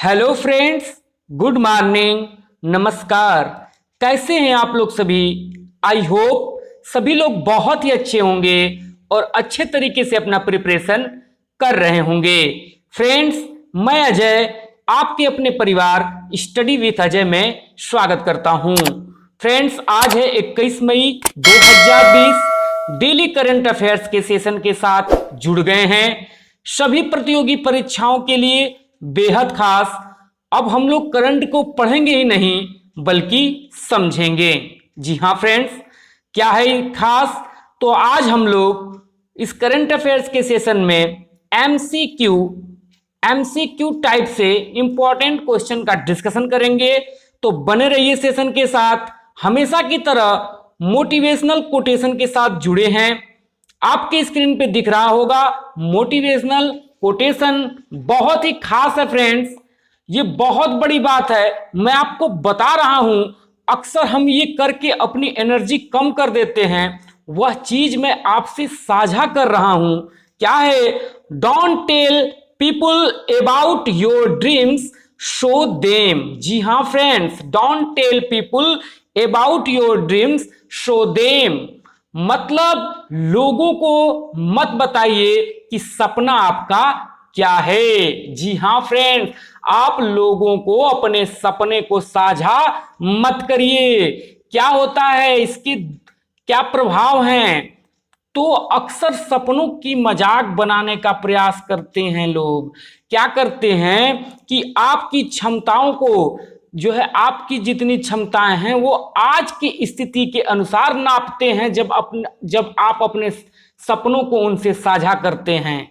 Hello friends, good morning, नमस्कार। कैसे हैं आप लोग सभी? आई होप सभी लोग बहुत ही अच्छे होंगे और अच्छे तरीके से अपना प्रिपरेशन कर रहे होंगे। फ्रेंड्स, मैं अजय आपके अपने परिवार स्टडी विथ अजय में स्वागत करता हूं। फ्रेंड्स, आज है 21 मई 2020। डेली करंट अफेयर्स के सेशन के साथ जुड़ गए हैं। सभी प्रतियोगी परीक्षाओं के लिए बेहद खास। अब हम लोग करंट को पढ़ेंगे ही नहीं बल्कि समझेंगे। जी हाँ फ्रेंड्स, क्या है खास? तो आज हम लोग इस करंट अफेयर्स के सेशन में एमसीक्यू टाइप से इंपॉर्टेंट क्वेश्चन का डिस्कशन करेंगे। तो बने रहिए सेशन के साथ। हमेशा की तरह मोटिवेशनल कोटेशन के साथ जुड़े हैं। आपके स्क्रीन पे दिख रहा होगा मोटिवेशनल कोटेशन, बहुत ही खास है फ्रेंड्स। ये बहुत बड़ी बात है, मैं आपको बता रहा हूं। अक्सर हम ये करके अपनी एनर्जी कम कर देते हैं, वह चीज मैं आपसे साझा कर रहा हूं। क्या है? Don't tell people about your dreams, show them. जी हाँ friends, don't tell people about your dreams, show them. मतलब लोगों को मत बताइए कि सपना आपका क्या है। जी हाँ फ्रेंड्स, आप लोगों को अपने सपने को साझा मत करिए। क्या होता है, इसके क्या प्रभाव हैं? तो अक्सर सपनों की मजाक बनाने का प्रयास करते हैं लोग। क्या करते हैं कि आपकी क्षमताओं को, जो है आपकी जितनी क्षमताएं हैं वो आज की स्थिति के अनुसार नापते हैं। जब आप अपने सपनों को उनसे साझा करते हैं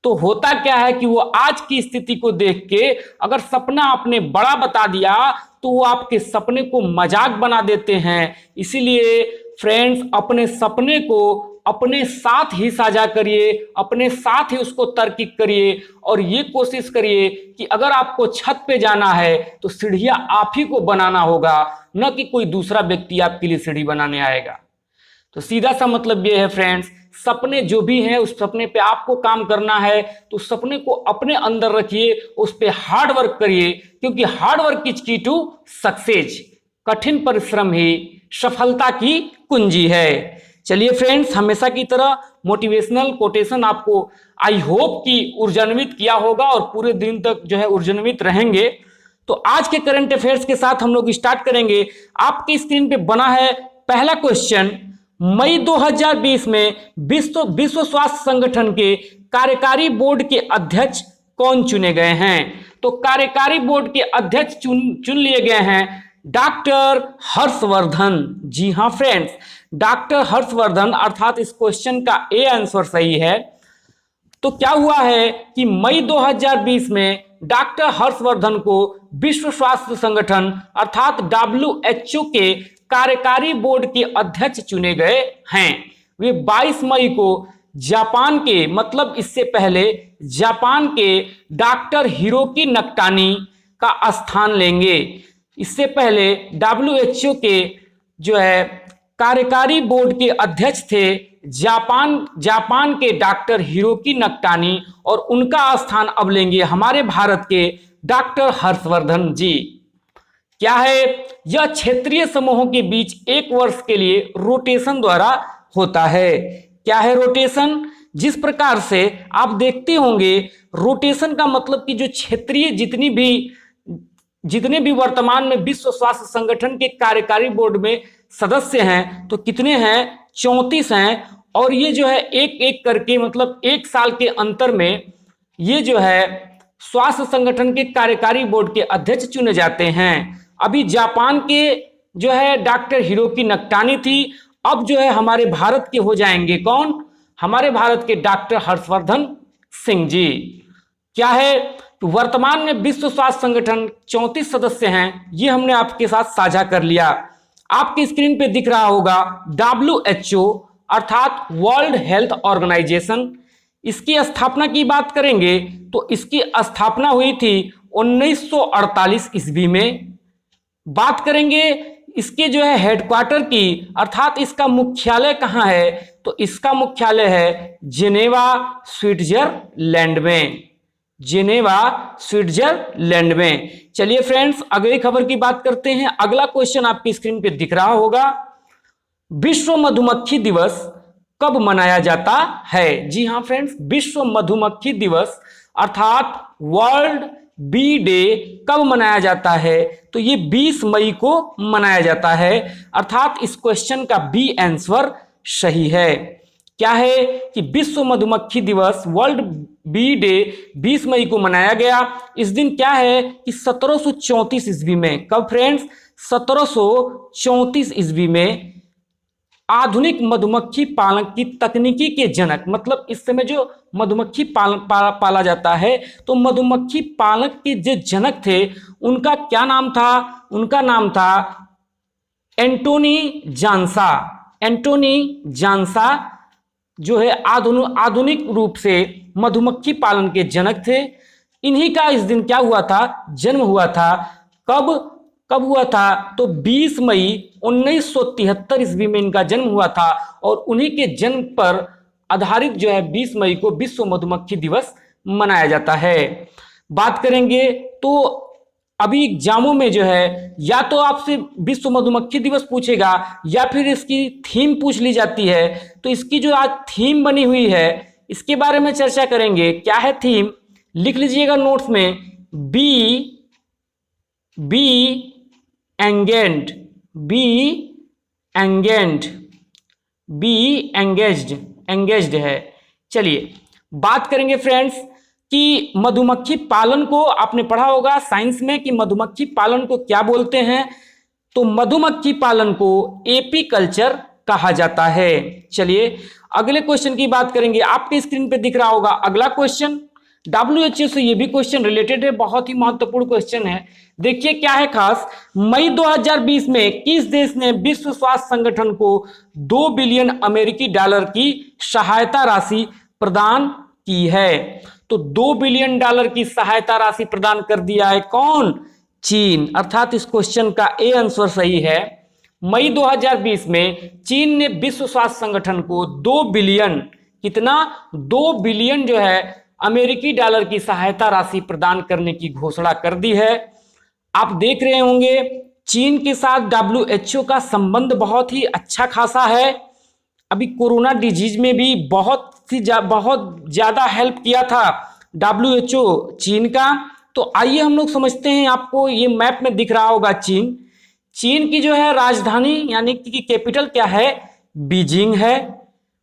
तो होता क्या है कि वो आज की स्थिति को देख के अगर सपना आपने बड़ा बता दिया तो वो आपके सपने को मजाक बना देते हैं। इसीलिए फ्रेंड्स, अपने सपने को अपने साथ ही साझा करिए, अपने साथ ही उसको तार्किक करिए और ये कोशिश करिए कि अगर आपको छत पे जाना है तो सीढ़ियां आप ही को बनाना होगा, न कि कोई दूसरा व्यक्ति आपके लिए सीढ़ी बनाने आएगा। तो सीधा सा मतलब ये है फ्रेंड्स, सपने जो भी हैं उस सपने पे आपको काम करना है तो सपने को अपने अंदर रखिए, उस पे हार्ड वर्क करिए, क्योंकि हार्ड वर्क इज की टू सक्सेस। कठिन परिश्रम ही सफलता की कुंजी है। चलिए फ्रेंड्स, हमेशा की तरह मोटिवेशनल कोटेशन आपको आई होप कि ऊर्जान्वित किया होगा और पूरे दिन तक जो है ऊर्जान्वित रहेंगे। तो आज के करंट अफेयर्स के साथ हम लोग स्टार्ट करेंगे। आपकी स्क्रीन पे बना है पहला क्वेश्चन। मई 2020 में विश्व स्वास्थ्य संगठन के कार्यकारी बोर्ड के अध्यक्ष कौन चुने गए हैं? तो कार्यकारी बोर्ड के अध्यक्ष चुन लिए गए हैं डॉक्टर हर्षवर्धन। जी हाँ फ्रेंड्स, डॉक्टर हर्षवर्धन, अर्थात इस क्वेश्चन का ए आंसर सही है। तो क्या हुआ है कि मई 2020 में डॉक्टर हर्षवर्धन को विश्व स्वास्थ्य संगठन अर्थात WHO के कार्यकारी बोर्ड के अध्यक्ष चुने गए हैं। वे 22 मई को जापान के, मतलब इससे पहले जापान के डॉक्टर हिरोकी नकटानी का स्थान लेंगे। इससे पहले WHO के जो है कार्यकारी बोर्ड के अध्यक्ष थे जापान के डॉक्टर हिरोकी नकटानी, और उनका स्थान अब लेंगे हमारे भारत के डॉक्टर हर्षवर्धन जी। क्या है? यह क्षेत्रीय समूहों के बीच एक वर्ष के लिए रोटेशन द्वारा होता है। क्या है रोटेशन? जिस प्रकार से आप देखते होंगे, रोटेशन का मतलब कि जो क्षेत्रीय जितने भी वर्तमान में विश्व स्वास्थ्य संगठन के कार्यकारी बोर्ड में सदस्य हैं, तो कितने हैं? 34 हैं। और ये जो है एक एक करके, मतलब एक साल के अंतर में ये जो है स्वास्थ्य संगठन के कार्यकारी बोर्ड के अध्यक्ष चुने जाते हैं। अभी जापान के जो है डॉक्टर हिरोकी नकटानी थी, अब जो है हमारे भारत के हो जाएंगे कौन? हमारे भारत के डॉक्टर हर्षवर्धन सिंह जी। क्या है? तो वर्तमान में विश्व स्वास्थ्य संगठन 34 सदस्य हैं, ये हमने आपके साथ साझा कर लिया। आपकी स्क्रीन पे दिख रहा होगा WHO अर्थात वर्ल्ड हेल्थ ऑर्गेनाइजेशन। इसकी स्थापना की बात करेंगे तो इसकी स्थापना हुई थी 1948 ईस्वी में। बात करेंगे इसके जो है हेडक्वार्टर की, अर्थात इसका मुख्यालय कहाँ है? तो इसका मुख्यालय है जेनेवा, स्विट्जरलैंड में। जेनेवा स्विट्जरलैंड में। चलिए फ्रेंड्स, अगली खबर की बात करते हैं। अगला क्वेश्चन आपकी स्क्रीन पे दिख रहा होगा, विश्व मधुमक्खी दिवस कब मनाया जाता है? जी हां फ्रेंड्स, विश्व मधुमक्खी दिवस अर्थात वर्ल्ड बी डे कब मनाया जाता है? तो ये 20 मई को मनाया जाता है, अर्थात इस क्वेश्चन का बी आंसर सही है। क्या है कि विश्व मधुमक्खी दिवस वर्ल्ड बी डे 20 मई को मनाया गया। इस दिन क्या है कि 1734 ईस्वी में, कब फ्रेंड्स? 1734 ईस्वी में आधुनिक मधुमक्खी पालन की तकनीकी के जनक, मतलब इस समय जो मधुमक्खी पाला जाता है, तो मधुमक्खी पालक के जो जनक थे उनका क्या नाम था? उनका नाम था एंटोनी जानसा। एंटोनी जानसा जो है आधुनिक रूप से मधुमक्खी पालन के जनक थे। इन्हीं का इस दिन क्या हुआ था? जन्म हुआ था। कब हुआ था? तो 20 मई 1973 ईस्वी में इनका जन्म हुआ था, और उन्हीं के जन्म पर आधारित जो है 20 मई को विश्व मधुमक्खी दिवस मनाया जाता है। बात करेंगे तो अभी एग्जामों में जो है या तो आपसे विश्व मधुमक्खी दिवस पूछेगा या फिर इसकी थीम पूछ ली जाती है। तो इसकी जो आज थीम बनी हुई है इसके बारे में चर्चा करेंगे। क्या है थीम? लिख लीजिएगा नोट्स में, बी एंगेज्ड, एंगेज्ड है। चलिए बात करेंगे फ्रेंड्स कि मधुमक्खी पालन को आपने पढ़ा होगा साइंस में कि मधुमक्खी पालन को क्या बोलते हैं। तो मधुमक्खी पालन को एपीकल्चर कहा जाता है। चलिए अगले क्वेश्चन की बात करेंगे। आपके स्क्रीन पे दिख रहा होगा अगला क्वेश्चन, WHO से ये भी क्वेश्चन रिलेटेड है, बहुत ही महत्वपूर्ण क्वेश्चन है। देखिए क्या है खास, मई 2020 में किस देश ने विश्व स्वास्थ्य संगठन को 2 बिलियन अमेरिकी डॉलर की सहायता राशि प्रदान की है? तो 2 बिलियन डॉलर की सहायता राशि प्रदान कर दिया है कौन? चीन। अर्थात इस क्वेश्चन का ए आंसर सही है। मई 2020 में चीन ने विश्व स्वास्थ्य संगठन को 2 बिलियन, कितना? 2 बिलियन जो है अमेरिकी डॉलर की सहायता राशि प्रदान करने की घोषणा कर दी है। आप देख रहे होंगे चीन के साथ WHO का संबंध बहुत ही अच्छा खासा है। अभी कोरोना डिजीज में भी बहुत ज्यादा हेल्प किया था WHO चीन का। तो आइए हम लोग समझते हैं, आपको ये मैप में दिख रहा होगा चीन की जो है राजधानी यानी कि कैपिटल क्या है? बीजिंग है।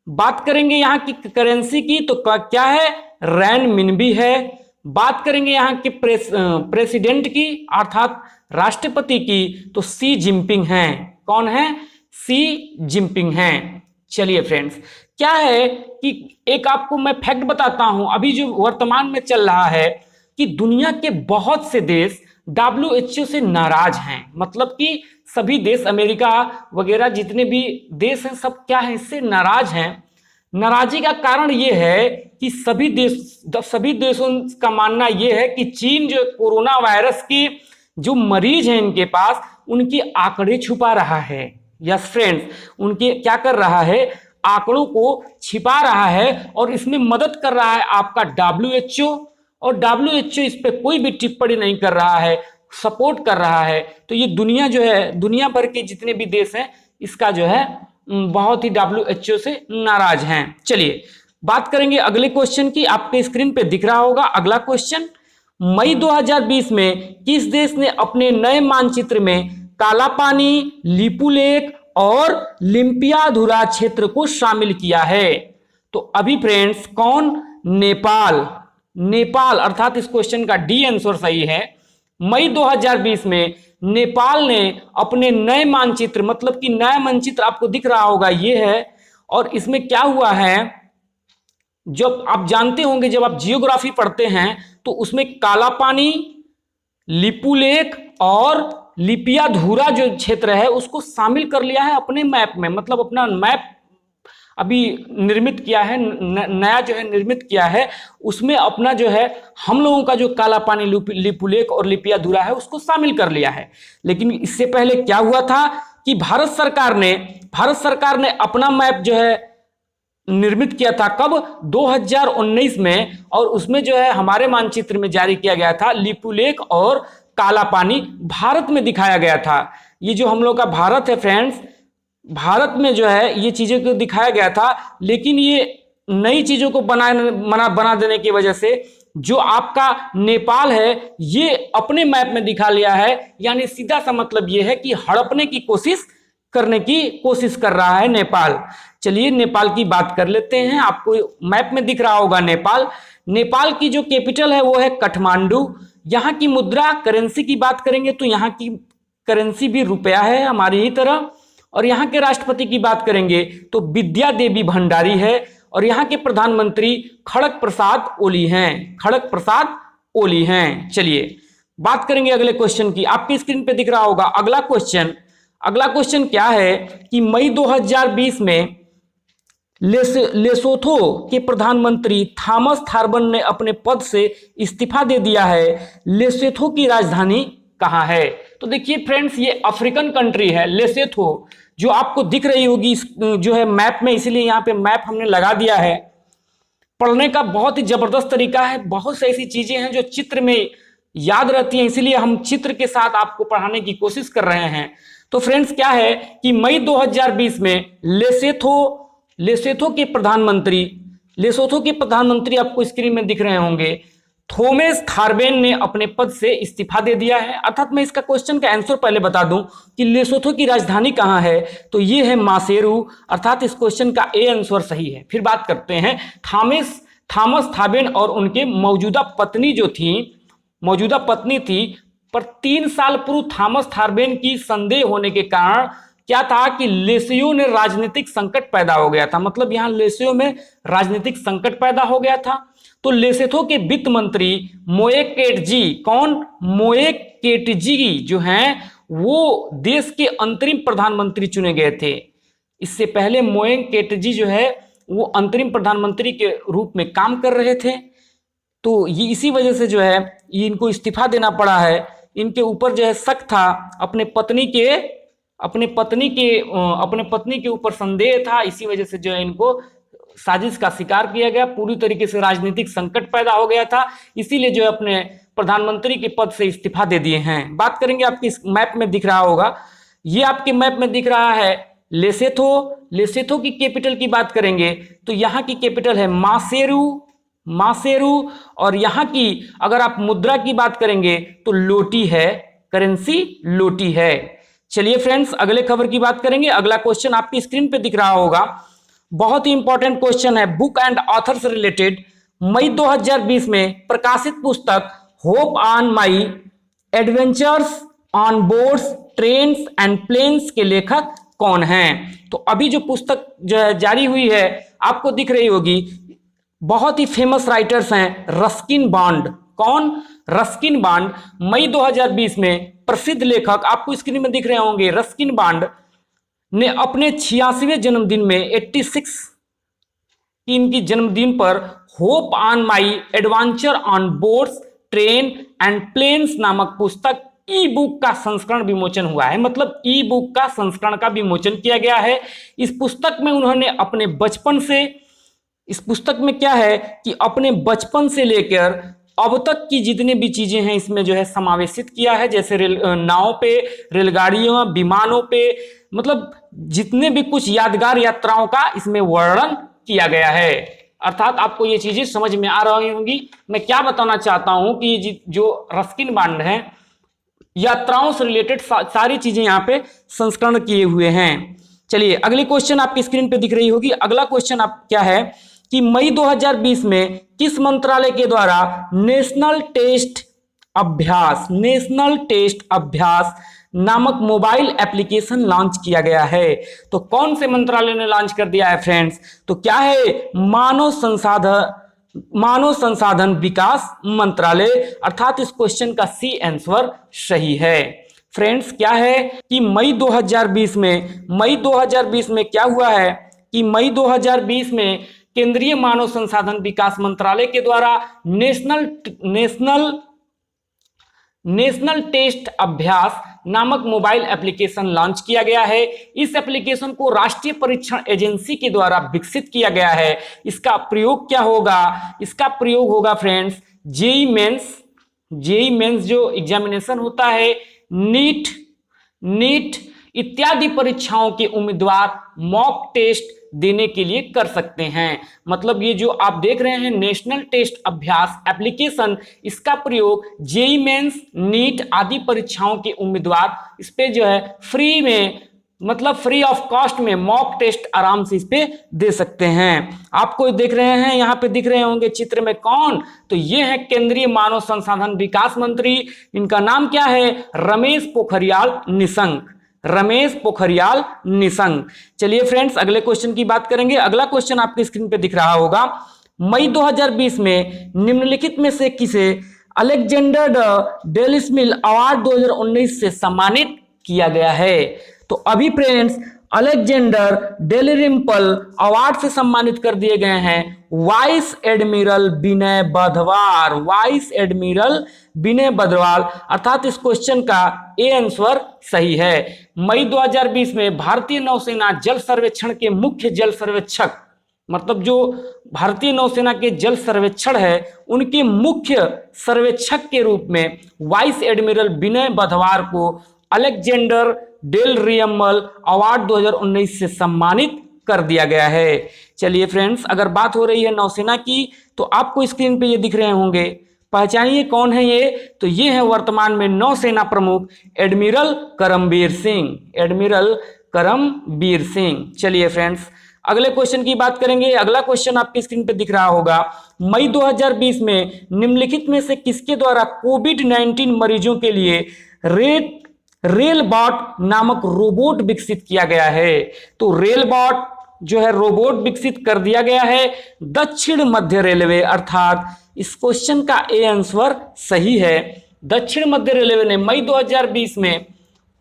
बात करेंगे यहाँ की करेंसी की तो क्या है? रैनमिनबी है। बात करेंगे यहाँ के प्रेसिडेंट की अर्थात राष्ट्रपति की तो सी जिनपिंग हैं। कौन है? सी जिनपिंग हैं। चलिए फ्रेंड्स, क्या है कि एक आपको मैं फैक्ट बताता हूं, अभी जो वर्तमान में चल रहा है कि दुनिया के बहुत से देश WHO से नाराज हैं। मतलब कि सभी देश, अमेरिका वगैरह जितने भी देश हैं, सब क्या है? इससे नाराज हैं। नाराजी का कारण यह है कि सभी देशों का मानना यह है कि चीन जो कोरोना वायरस के जो मरीज हैं इनके पास, उनके आंकड़े छुपा रहा है। यस फ्रेंड्स, उनके क्या कर रहा है? आंकड़ों को छिपा रहा है, और इसमें मदद कर रहा है आपका WHO, और WHO इस पे कोई भी टिप्पणी नहीं कर रहा है, सपोर्ट कर रहा है। तो ये दुनिया जो है, दुनिया भर के जितने भी देश हैं, इसका जो है बहुत ही WHO से नाराज हैं। चलिए बात करेंगे अगले क्वेश्चन की। आपके स्क्रीन पे दिख रहा होगा अगला क्वेश्चन, मई 2020 में किस देश ने अपने नए मानचित्र में काला पानी, लिपू लेक और लिम्पियाधुरा क्षेत्र को शामिल किया है? तो अभी फ्रेंड्स कौन? नेपाल। अर्थात इस क्वेश्चन का डी आंसर सही है। मई 2020 में नेपाल ने अपने नए मानचित्र, मतलब कि नया मानचित्र आपको दिख रहा होगा ये है, और इसमें क्या हुआ है, जब आप जानते होंगे जब आप जियोग्राफी पढ़ते हैं तो उसमें काला पानी, लिपू लेक और लिपियाधुरा जो क्षेत्र है उसको शामिल कर लिया है अपने मैप में। मतलब अपना मैप अभी निर्मित किया है, नया जो है निर्मित किया है, उसमें अपना जो है हम लोगों का जो काला पानी, लिपू लेक और लिपियाधुरा है उसको शामिल कर लिया है। लेकिन इससे पहले क्या हुआ था कि भारत सरकार ने अपना मैप जो है निर्मित किया था। कब? 2019 में। और उसमें जो है हमारे मानचित्र में जारी किया गया था। लिपुलेख और काला पानी भारत में दिखाया गया था। ये जो हम लोग का भारत है फ्रेंड्स, भारत में जो है ये चीजों को दिखाया गया था, लेकिन ये नई चीजों को बना देने की वजह से जो आपका नेपाल है ये अपने मैप में दिखा लिया है। यानी सीधा सा मतलब ये है कि हड़पने की कोशिश कर रहा है नेपाल। चलिए नेपाल की बात कर लेते हैं। आपको मैप में दिख रहा होगा नेपाल। नेपाल की जो कैपिटल है वो है काठमांडू। यहाँ की मुद्रा करेंसी की बात करेंगे तो यहाँ की करेंसी भी रुपया है हमारी ही तरह। और यहाँ के राष्ट्रपति की बात करेंगे तो विद्या देवी भंडारी है। और यहाँ के प्रधानमंत्री खड़ग प्रसाद ओली हैं। चलिए बात करेंगे अगले क्वेश्चन की। आपकी स्क्रीन पे दिख रहा होगा अगला क्वेश्चन क्या है कि मई 2020 में लेसोथो के प्रधानमंत्री थॉमस थारबन ने अपने पद से इस्तीफा दे दिया है। लेसोथो की राजधानी कहाँ है? तो देखिए फ्रेंड्स, ये अफ्रीकन कंट्री है लेसोथो, जो आपको दिख रही होगी जो है मैप में, इसीलिए यहाँ पे मैप हमने लगा दिया है। पढ़ने का बहुत ही जबरदस्त तरीका है। बहुत सी ऐसी चीजें हैं जो चित्र में याद रहती हैं, इसीलिए हम चित्र के साथ आपको पढ़ाने की कोशिश कर रहे हैं। तो फ्रेंड्स क्या है कि मई 2020 में लेसोथो के प्रधानमंत्री आपको स्क्रीन में दिख रहे होंगे, थॉमस थारबेन ने अपने पद से इस्तीफा दे दिया है। अर्थात मैं इसका क्वेश्चन का आंसर पहले बता दूं कि लेसोथो की राजधानी कहां है, तो ये है मासेरू। अर्थात इस क्वेश्चन का ए आंसर सही है। फिर बात करते हैं थॉमस थारबेन और उनके मौजूदा पत्नी थी। पर 3 साल पूर्व थॉमस थारबेन की संदेह होने के कारण क्या था कि लेसियो में राजनीतिक संकट पैदा हो गया था। मतलब यहां लेसियो में राजनीतिक संकट पैदा हो गया था। तो लेसोथो के वित्त मंत्री मोएकेटजी जो हैं वो देश के अंतरिम प्रधानमंत्री चुने गए थे। इससे पहले मोएकेटजी जो है वो अंतरिम प्रधानमंत्री के रूप में काम कर रहे थे। तो ये इसी वजह से जो है ये इनको इस्तीफा देना पड़ा है। इनके ऊपर जो है शक था, अपने पत्नी के ऊपर संदेह था, इसी वजह से जो है इनको साजिश का शिकार किया गया। पूरी तरीके से राजनीतिक संकट पैदा हो गया था, इसीलिए जो है अपने प्रधानमंत्री के पद से इस्तीफा दे दिए हैं। बात करेंगे, आपकी मैप में दिख रहा होगा, ये आपके मैप में दिख रहा है लेसोथो की कैपिटल की बात करेंगे तो यहाँ की कैपिटल है मासेरू। और यहाँ की अगर आप मुद्रा की बात करेंगे तो लोटी है, करेंसी लोटी है। चलिए फ्रेंड्स अगले खबर की बात करेंगे। अगला क्वेश्चन आपकी स्क्रीन पे दिख रहा होगा, बहुत ही इंपॉर्टेंट क्वेश्चन है, बुक एंड ऑथर से रिलेटेड। मई 2020 में प्रकाशित पुस्तक hop on my adventures on boats trains and planes के लेखक कौन हैं? तो अभी जो पुस्तक जो है जारी हुई है आपको दिख रही होगी, बहुत ही फेमस राइटर्स हैं रस्किन बॉन्ड। कौन? Ruskin Bond. मई 2020 में प्रसिद्ध लेखक आपको स्क्रीन में दिख रहे होंगे, रस्किन बॉन्ड ने अपने 86वें जन्मदिन में 86 इनकी जन्मदिन पर hop on my adventure on boats train and planes नामक पुस्तक ई बुक का संस्करण विमोचन हुआ है। मतलब ई बुक का संस्करण का विमोचन किया गया है। इस पुस्तक में उन्होंने अपने बचपन से, इस पुस्तक में क्या है कि अपने बचपन से लेकर अब तक की जितने भी चीजें हैं इसमें जो है समावेशित किया है, जैसे नाव पे, रेलगाड़ियों, विमानों पे, मतलब जितने भी कुछ यादगार यात्राओं का इसमें वर्णन किया गया है। अर्थात आपको ये चीजें समझ में आ रही होंगी। मैं क्या बताना चाहता हूं कि जो रस्किन बॉन्ड है यात्राओं से रिलेटेड सारी चीजें यहाँ पे संस्करण किए हुए हैं। चलिए अगली क्वेश्चन आपकी स्क्रीन पे दिख रही होगी। अगला क्वेश्चन आप क्या है कि मई 2020 में किस मंत्रालय के द्वारा नेशनल टेस्ट अभ्यास नामक मोबाइल एप्लीकेशन लॉन्च किया गया है? तो कौन से मंत्रालय ने लॉन्च कर दिया है फ्रेंड्स? तो क्या है? मानव संसाधन विकास मंत्रालय। अर्थात इस क्वेश्चन का सी आंसर सही है। फ्रेंड्स क्या है कि मई 2020 में क्या हुआ है कि मई 2020 में केंद्रीय मानव संसाधन विकास मंत्रालय के द्वारा नेशनल टेस्ट अभ्यास नामक मोबाइल एप्लीकेशन लॉन्च किया गया है। इस एप्लीकेशन को राष्ट्रीय परीक्षण एजेंसी के द्वारा विकसित किया गया है। इसका प्रयोग क्या होगा? इसका प्रयोग होगा फ्रेंड्स जेईई मेंस जो एग्जामिनेशन होता है, नीट इत्यादि परीक्षाओं के उम्मीदवार मॉक टेस्ट देने के लिए कर सकते हैं। मतलब ये जो आप देख रहे हैं नेशनल टेस्ट अभ्यास एप्लीकेशन, इसका प्रयोग जेईई मेंस, नीट आदि परीक्षाओं के उम्मीदवार इस पे जो है फ्री में, मतलब फ्री ऑफ कॉस्ट में मॉक टेस्ट आराम से इस पे दे सकते हैं। आपको देख रहे हैं यहाँ पे दिख रहे होंगे चित्र में कौन, तो ये है केंद्रीय मानव संसाधन विकास मंत्री। इनका नाम क्या है? रमेश पोखरियाल निशंक। चलिए फ्रेंड्स अगले क्वेश्चन की बात करेंगे। अगला क्वेश्चन आपकी स्क्रीन पे दिख रहा होगा। मई 2020 में निम्नलिखित में से किसे अलेक्जेंडर डेलस्मिल अवार्ड 2019 से सम्मानित किया गया है? तो अभी फ्रेंड्स अलेक्जेंडर डेलरिम्पल अवार्ड से सम्मानित कर दिए गए हैं वाइस एडमिरल विनय बद्रवाल, अर्थात इस क्वेश्चन का ए आंसर सही है। मई 2020 में भारतीय नौसेना जल सर्वेक्षण के मुख्य जल सर्वेक्षक, मतलब जो भारतीय नौसेना के जल सर्वेक्षण है उनके मुख्य सर्वेक्षक के रूप में वाइस एडमिरल विनय बद्रवाल को अलेक्जेंडर डेल रियम्बल अवार्ड 2019 से सम्मानित कर दिया गया है। चलिए फ्रेंड्स अगर बात हो रही है नौसेना की, तो आपको स्क्रीन पे ये दिख रहे होंगे, पहचानिए कौन है ये? तो ये है वर्तमान में नौसेना प्रमुख एडमिरल करमबीर सिंह। चलिए फ्रेंड्स अगले क्वेश्चन की बात करेंगे। अगला क्वेश्चन आपकी स्क्रीन पे दिख रहा होगा। मई 2020 में निम्नलिखित में से किसके द्वारा कोविड-19 मरीजों के लिए रेलबॉट नामक रोबोट विकसित किया गया है? तो रेलबॉट जो है रोबोट विकसित कर दिया गया है दक्षिण मध्य रेलवे, अर्थात इस क्वेश्चन का ए आंसर सही है। दक्षिण मध्य रेलवे ने मई 2020 में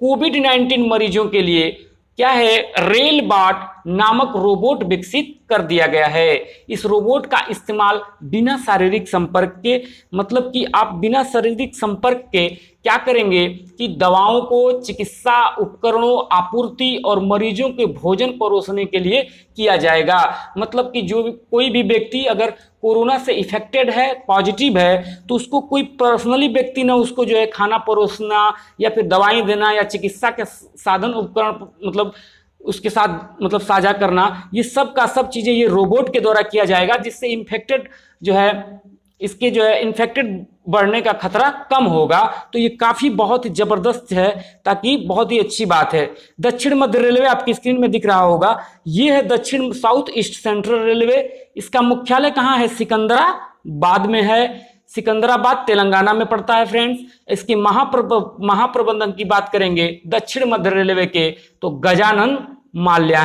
कोविड-19 मरीजों के लिए क्या है रेलबॉट नामक रोबोट विकसित कर दिया गया है। इस रोबोट का इस्तेमाल बिना शारीरिक संपर्क के, मतलब कि आप बिना शारीरिक संपर्क के क्या करेंगे कि दवाओं को, चिकित्सा उपकरणों आपूर्ति और मरीजों के भोजन परोसने के लिए किया जाएगा। मतलब कि जो कोई भी व्यक्ति अगर कोरोना से इफेक्टेड है, पॉजिटिव है, तो उसको कोई पर्सनली व्यक्ति ना उसको जो है खाना परोसना या फिर दवाई देना या चिकित्सा के साधन उपकरण मतलब उसके साथ मतलब साझा करना, ये सब का सब चीज़ें ये रोबोट के द्वारा किया जाएगा, जिससे इन्फेक्टेड जो है इसके जो है इन्फेक्टेड बढ़ने का खतरा कम होगा। तो ये काफ़ी बहुत ही ज़बरदस्त है, ताकि बहुत ही अच्छी बात है। दक्षिण मध्य रेलवे आपकी स्क्रीन में दिख रहा होगा, ये है दक्षिण साउथ ईस्ट सेंट्रल रेलवे। इसका मुख्यालय कहाँ है? सिकंदराबाद में है। सिकंदराबाद तेलंगाना में पड़ता है फ्रेंड्स। इसकी महाप्रबंधन की बात करेंगे दक्षिण मध्य रेलवे के, तो गजानन माल्या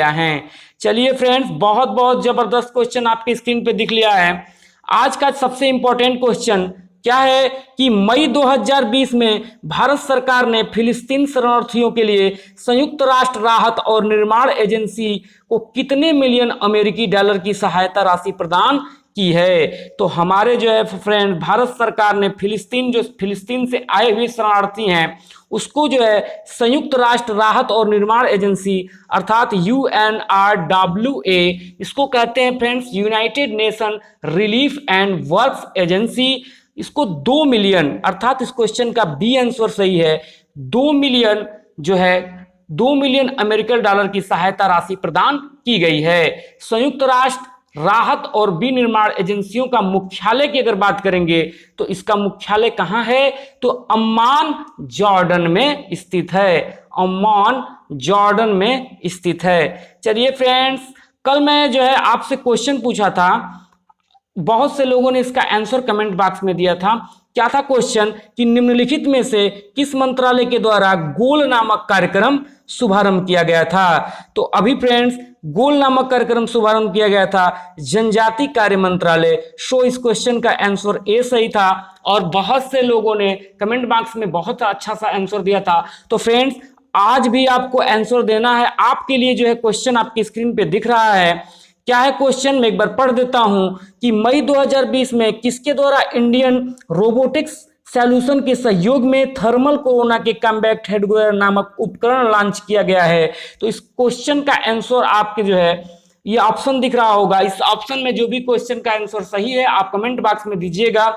हैं। चलिए फ्रेंड्स बहुत बहुत जबरदस्त क्वेश्चन आपकी स्क्रीन पे दिख लिया है। आज का सबसे इंपॉर्टेंट क्वेश्चन क्या है कि मई 2020 में भारत सरकार ने फिलिस्तीन शरणार्थियों के लिए संयुक्त राष्ट्र राहत और निर्माण एजेंसी को कितने मिलियन अमेरिकी डॉलर की सहायता राशि प्रदान की है? तो हमारे जो है फ्रेंड भारत सरकार ने फिलिस्तीन से आए हुए शरणार्थी हैं उसको जो है संयुक्त राष्ट्र राहत और निर्माण एजेंसी अर्थात UNRWA, इसको कहते हैं friends United nation relief and works agency, इसको 2 मिलियन, अर्थात इस क्वेश्चन का बी आंसर सही है, 2 मिलियन जो है 2 मिलियन अमेरिकन डॉलर की सहायता राशि प्रदान की गई है। संयुक्त राष्ट्र राहत और विनिर्माण एजेंसियों का मुख्यालय की अगर बात करेंगे तो इसका मुख्यालय कहां है? तो अम्मान जॉर्डन में स्थित है। अम्मान जॉर्डन में स्थित है। चलिए फ्रेंड्स कल मैं जो है आपसे क्वेश्चन पूछा था, बहुत से लोगों ने इसका आंसर कमेंट बॉक्स में दिया था। क्या था क्वेश्चन कि निम्नलिखित में से किस मंत्रालय के द्वारा गोल नामक कार्यक्रम शुभारंभ किया गया था? तो अभी फ्रेंड्स गोल नामक कार्यक्रम शुभारंभ किया गया था जनजाति कार्य मंत्रालय। सो इस क्वेश्चन का आंसर ए सही था और बहुत से लोगों ने कमेंट बॉक्स में बहुत अच्छा सा आंसर दिया था। तो फ्रेंड्स आज भी आपको आंसर देना है। आपके लिए जो है क्वेश्चन आपकी स्क्रीन पे दिख रहा है। क्या है क्वेश्चन मैं एक बार पढ़ देता हूं कि मई 2020 में किसके द्वारा इंडियन रोबोटिक्स सॉल्यूशन के सहयोग में थर्मल कोरोना के कॉम्पैक्ट हेडगेयर नामक उपकरण लॉन्च किया गया है। तो इस क्वेश्चन का आंसर आपके जो है ये ऑप्शन दिख रहा होगा, इस ऑप्शन में जो भी क्वेश्चन का आंसर सही है आप कमेंट बॉक्स में दीजिएगा।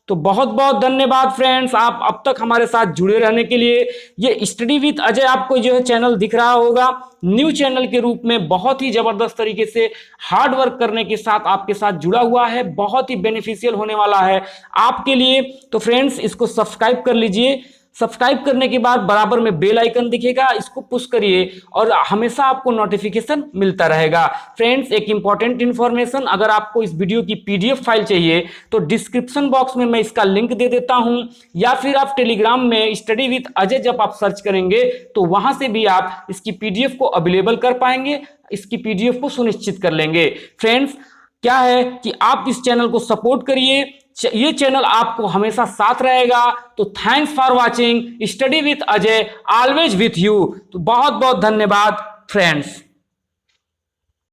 तो बहुत बहुत धन्यवाद फ्रेंड्स, आप अब तक हमारे साथ जुड़े रहने के लिए। ये स्टडी विद अजय आपको जो है चैनल दिख रहा होगा, न्यू चैनल के रूप में बहुत ही जबरदस्त तरीके से हार्ड वर्क करने के साथ आपके साथ जुड़ा हुआ है, बहुत ही बेनिफिशियल होने वाला है आपके लिए। तो फ्रेंड्स इसको सब्सक्राइब कर लीजिए, सब्सक्राइब करने के बाद बराबर में बेल आइकन दिखेगा, इसको पुश करिए और हमेशा आपको नोटिफिकेशन मिलता रहेगा। फ्रेंड्स एक इंपॉर्टेंट इंफॉर्मेशन, अगर आपको इस वीडियो की पीडीएफ फाइल चाहिए तो डिस्क्रिप्शन बॉक्स में मैं इसका लिंक दे देता हूं, या फिर आप टेलीग्राम में स्टडी विद अजय जब आप सर्च करेंगे तो वहां से भी आप इसकी पीडीएफ को अवेलेबल कर पाएंगे, इसकी पीडीएफ को सुनिश्चित कर लेंगे। फ्रेंड्स क्या है कि आप इस चैनल को सपोर्ट करिए, ये चैनल आपको हमेशा साथ रहेगा। तो thanks for watching, study with Ajay always with you. तो बहुत बहुत धन्यवाद फ्रेंड्स।